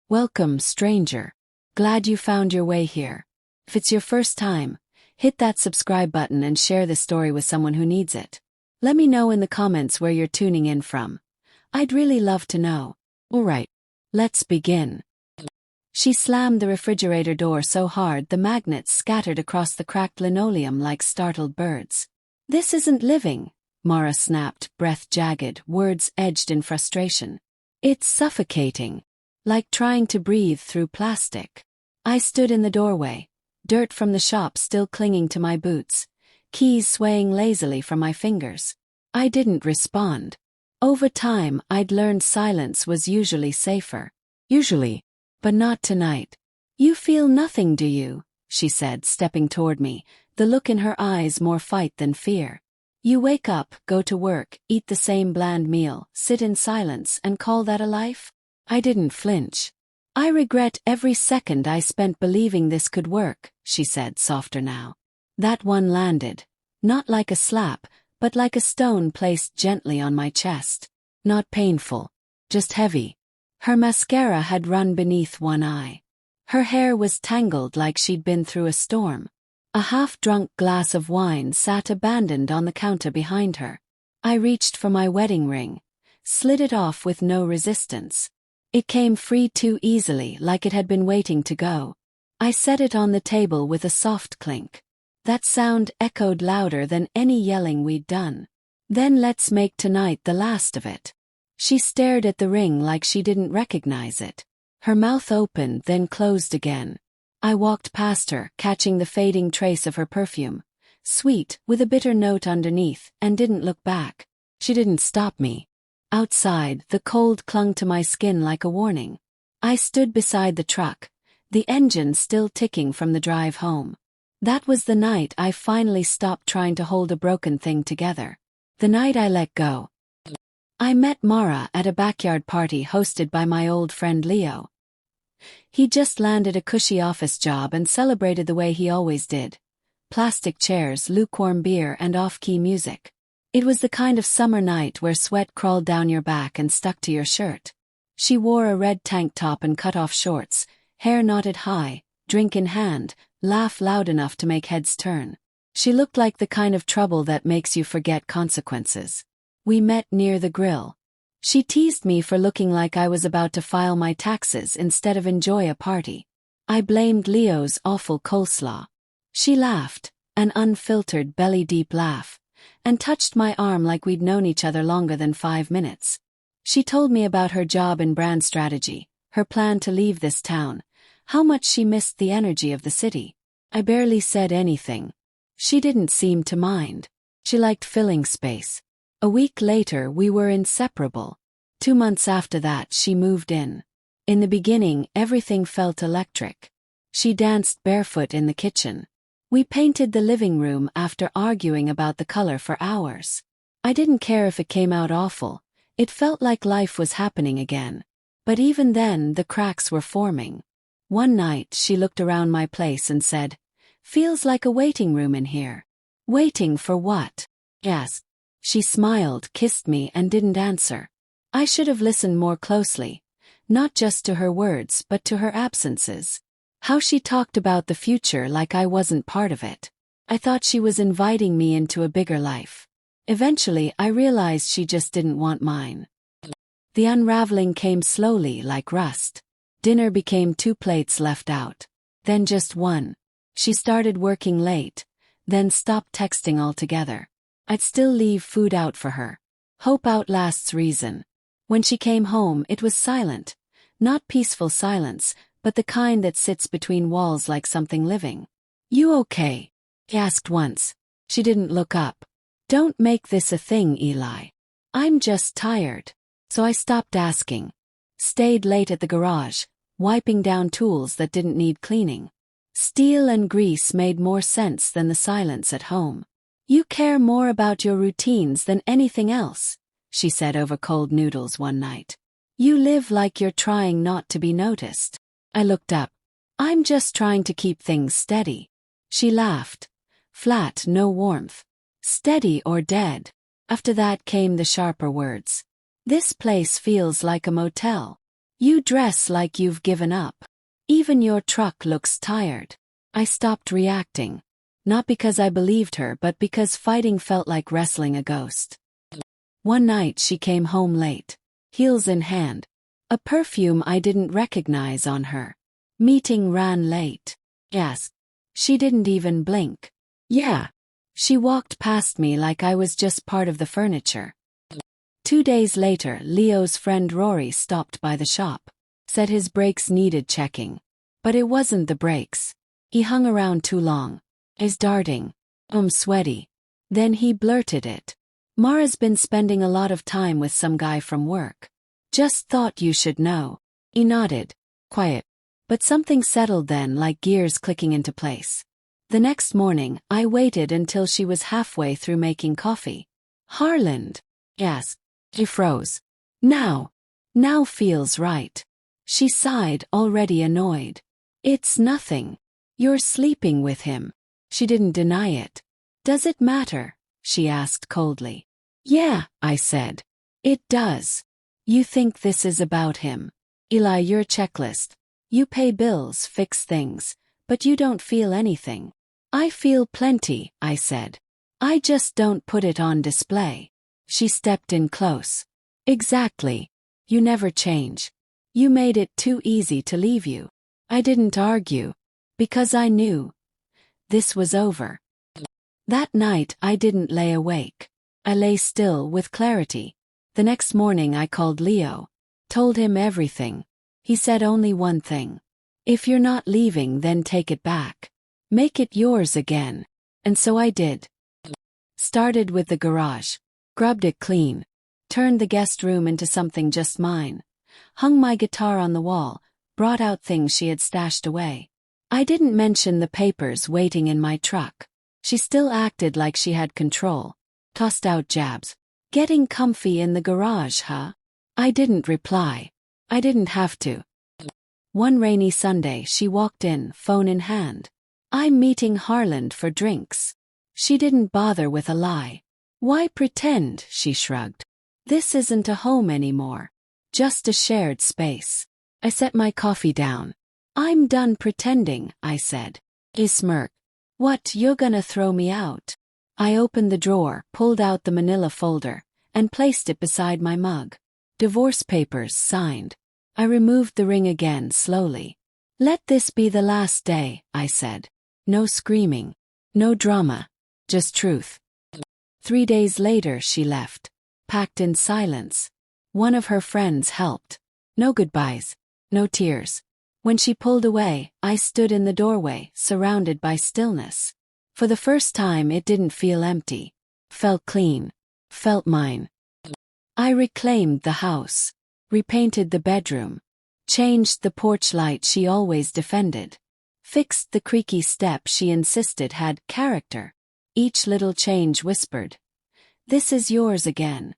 Welcome, stranger. Glad you found your way here. If it's your first time, hit that subscribe button and share this story with someone who needs it. Let me know in the comments where you're tuning in from. I'd really love to know. Alright, let's begin. She slammed the refrigerator door so hard the magnets scattered across the cracked linoleum like startled birds. This isn't living, Mara snapped, breath jagged, words edged in frustration. It's suffocating. Like trying to breathe through plastic. I stood in the doorway, dirt from the shop still clinging to my boots, keys swaying lazily from my fingers. I didn't respond. Over time, I'd learned silence was usually safer. Usually. But not tonight. You feel nothing, do you? She said, stepping toward me, the look in her eyes more fight than fear. You wake up, go to work, eat the same bland meal, sit in silence, and call that a life? I didn't flinch. I regret every second I spent believing this could work, she said, softer now. That one landed. Not like a slap, but like a stone placed gently on my chest. Not painful. Just heavy. Her mascara had run beneath one eye. Her hair was tangled like she'd been through a storm. A half-drunk glass of wine sat abandoned on the counter behind her. I reached for my wedding ring, slid it off with no resistance. It came free too easily, like it had been waiting to go. I set it on the table with a soft clink. That sound echoed louder than any yelling we'd done. Then let's make tonight the last of it. She stared at the ring like she didn't recognize it. Her mouth opened, then closed again. I walked past her, catching the fading trace of her perfume. Sweet, with a bitter note underneath, and didn't look back. She didn't stop me. Outside, the cold clung to my skin like a warning. I stood beside the truck, the engine still ticking from the drive home. That was the night I finally stopped trying to hold a broken thing together. The night I let go. I met Mara at a backyard party hosted by my old friend Leo. He just landed a cushy office job and celebrated the way he always did. Plastic chairs, lukewarm beer, and off-key music. It was the kind of summer night where sweat crawled down your back and stuck to your shirt. She wore a red tank top and cut-off shorts, hair knotted high, drink in hand, laugh loud enough to make heads turn. She looked like the kind of trouble that makes you forget consequences. We met near the grill. She teased me for looking like I was about to file my taxes instead of enjoy a party. I blamed Leo's awful coleslaw. She laughed, an unfiltered belly-deep laugh, and touched my arm like we'd known each other longer than 5 minutes. She told me about her job in brand strategy, her plan to leave this town, how much she missed the energy of the city. I barely said anything. She didn't seem to mind. She liked filling space. A week later we were inseparable. 2 months after that she moved in. In the beginning everything felt electric. She danced barefoot in the kitchen. We painted the living room after arguing about the color for hours. I didn't care if it came out awful. It felt like life was happening again. But even then the cracks were forming. One night she looked around my place and said, "Feels like a waiting room in here." "Waiting for what?" I asked. She smiled, kissed me, and didn't answer. I should have listened more closely, not just to her words but to her absences. How she talked about the future like I wasn't part of it. I thought she was inviting me into a bigger life. Eventually I realized she just didn't want mine. The unraveling came slowly like rust. Dinner became 2 plates left out. Then just 1. She started working late, then stopped texting altogether. I'd still leave food out for her. Hope outlasts reason. When she came home it was silent. Not peaceful silence, but the kind that sits between walls like something living. "You okay?" I asked once. She didn't look up. "Don't make this a thing, Eli. I'm just tired." So I stopped asking. Stayed late at the garage, wiping down tools that didn't need cleaning. Steel and grease made more sense than the silence at home. "You care more about your routines than anything else," she said over cold noodles one night. "You live like you're trying not to be noticed." I looked up. "I'm just trying to keep things steady." She laughed. Flat, no warmth. "Steady or dead." After that came the sharper words. "This place feels like a motel." You dress like you've given up. Even your truck looks tired. I stopped reacting. Not because I believed her, but because fighting felt like wrestling a ghost. One night she came home late, heels in hand, a perfume I didn't recognize on her. Meeting ran late. Yes. She didn't even blink. Yeah. She walked past me like I was just part of the furniture. 2 days later, Leo's friend Rory stopped by the shop. Said his brakes needed checking. But it wasn't the brakes. He hung around too long. Eyes darting. Sweaty. Then he blurted it. Mara's been spending a lot of time with some guy from work. Just thought you should know. He nodded. Quiet. But something settled then, like gears clicking into place. The next morning, I waited until she was halfway through making coffee. Harland? Yes. He froze. Now feels right. She sighed, already annoyed. It's nothing. You're sleeping with him. She didn't deny it. Does it matter? She asked coldly. Yeah, I said. It does. You think this is about him. Eli, your checklist. You pay bills, fix things, but you don't feel anything. I feel plenty, I said. I just don't put it on display. She stepped in close. Exactly. You never change. You made it too easy to leave you. I didn't argue. Because I knew. This was over. That night I didn't lay awake. I lay still with clarity. The next morning I called Leo. Told him everything. He said only one thing. If you're not leaving, then take it back. Make it yours again. And so I did. Started with the garage. Grubbed it clean. Turned the guest room into something just mine. Hung my guitar on the wall. Brought out things she had stashed away. I didn't mention the papers waiting in my truck. She still acted like she had control. Tossed out jabs. Getting comfy in the garage, huh? I didn't reply. I didn't have to. One rainy Sunday she walked in, phone in hand. I'm meeting Harland for drinks. She didn't bother with a lie. Why pretend? She shrugged. This isn't a home anymore. Just a shared space. I set my coffee down. I'm done pretending, I said. He smirked. What, you're gonna throw me out? I opened the drawer, pulled out the manila folder, and placed it beside my mug. Divorce papers signed. I removed the ring again slowly. Let this be the last day, I said. No screaming. No drama. Just truth. 3 days later she left. Packed in silence. One of her friends helped. No goodbyes. No tears. When she pulled away, I stood in the doorway, surrounded by stillness. For the first time it didn't feel empty. Felt clean. Felt mine. I reclaimed the house. Repainted the bedroom. Changed the porch light she always defended. Fixed the creaky step she insisted had character. Each little change whispered, "This is yours again."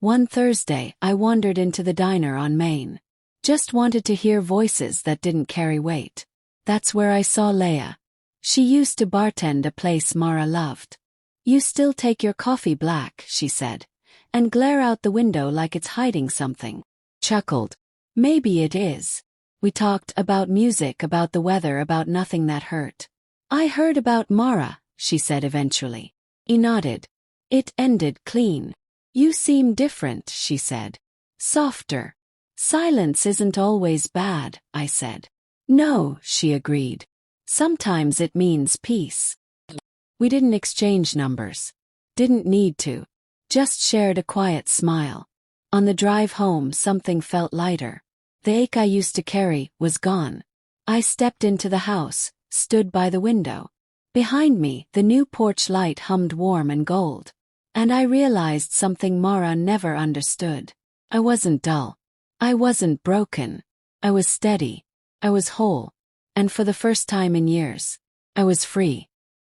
One Thursday, I wandered into the diner on Maine. Just wanted to hear voices that didn't carry weight. That's where I saw Leia. She used to bartend a place Mara loved. You still take your coffee black, she said, and glare out the window like it's hiding something. Chuckled. Maybe it is. We talked about music, about the weather, about nothing that hurt. I heard about Mara, she said eventually. He nodded. It ended clean. You seem different, she said. Softer. Silence isn't always bad, I said. No, she agreed. Sometimes it means peace. We didn't exchange numbers. Didn't need to. Just shared a quiet smile. On the drive home something felt lighter. The ache I used to carry was gone. I stepped into the house, stood by the window. Behind me, the new porch light hummed warm and gold. And I realized something Mara never understood. I wasn't dull. I wasn't broken. I was steady. I was whole. And for the first time in years, I was free.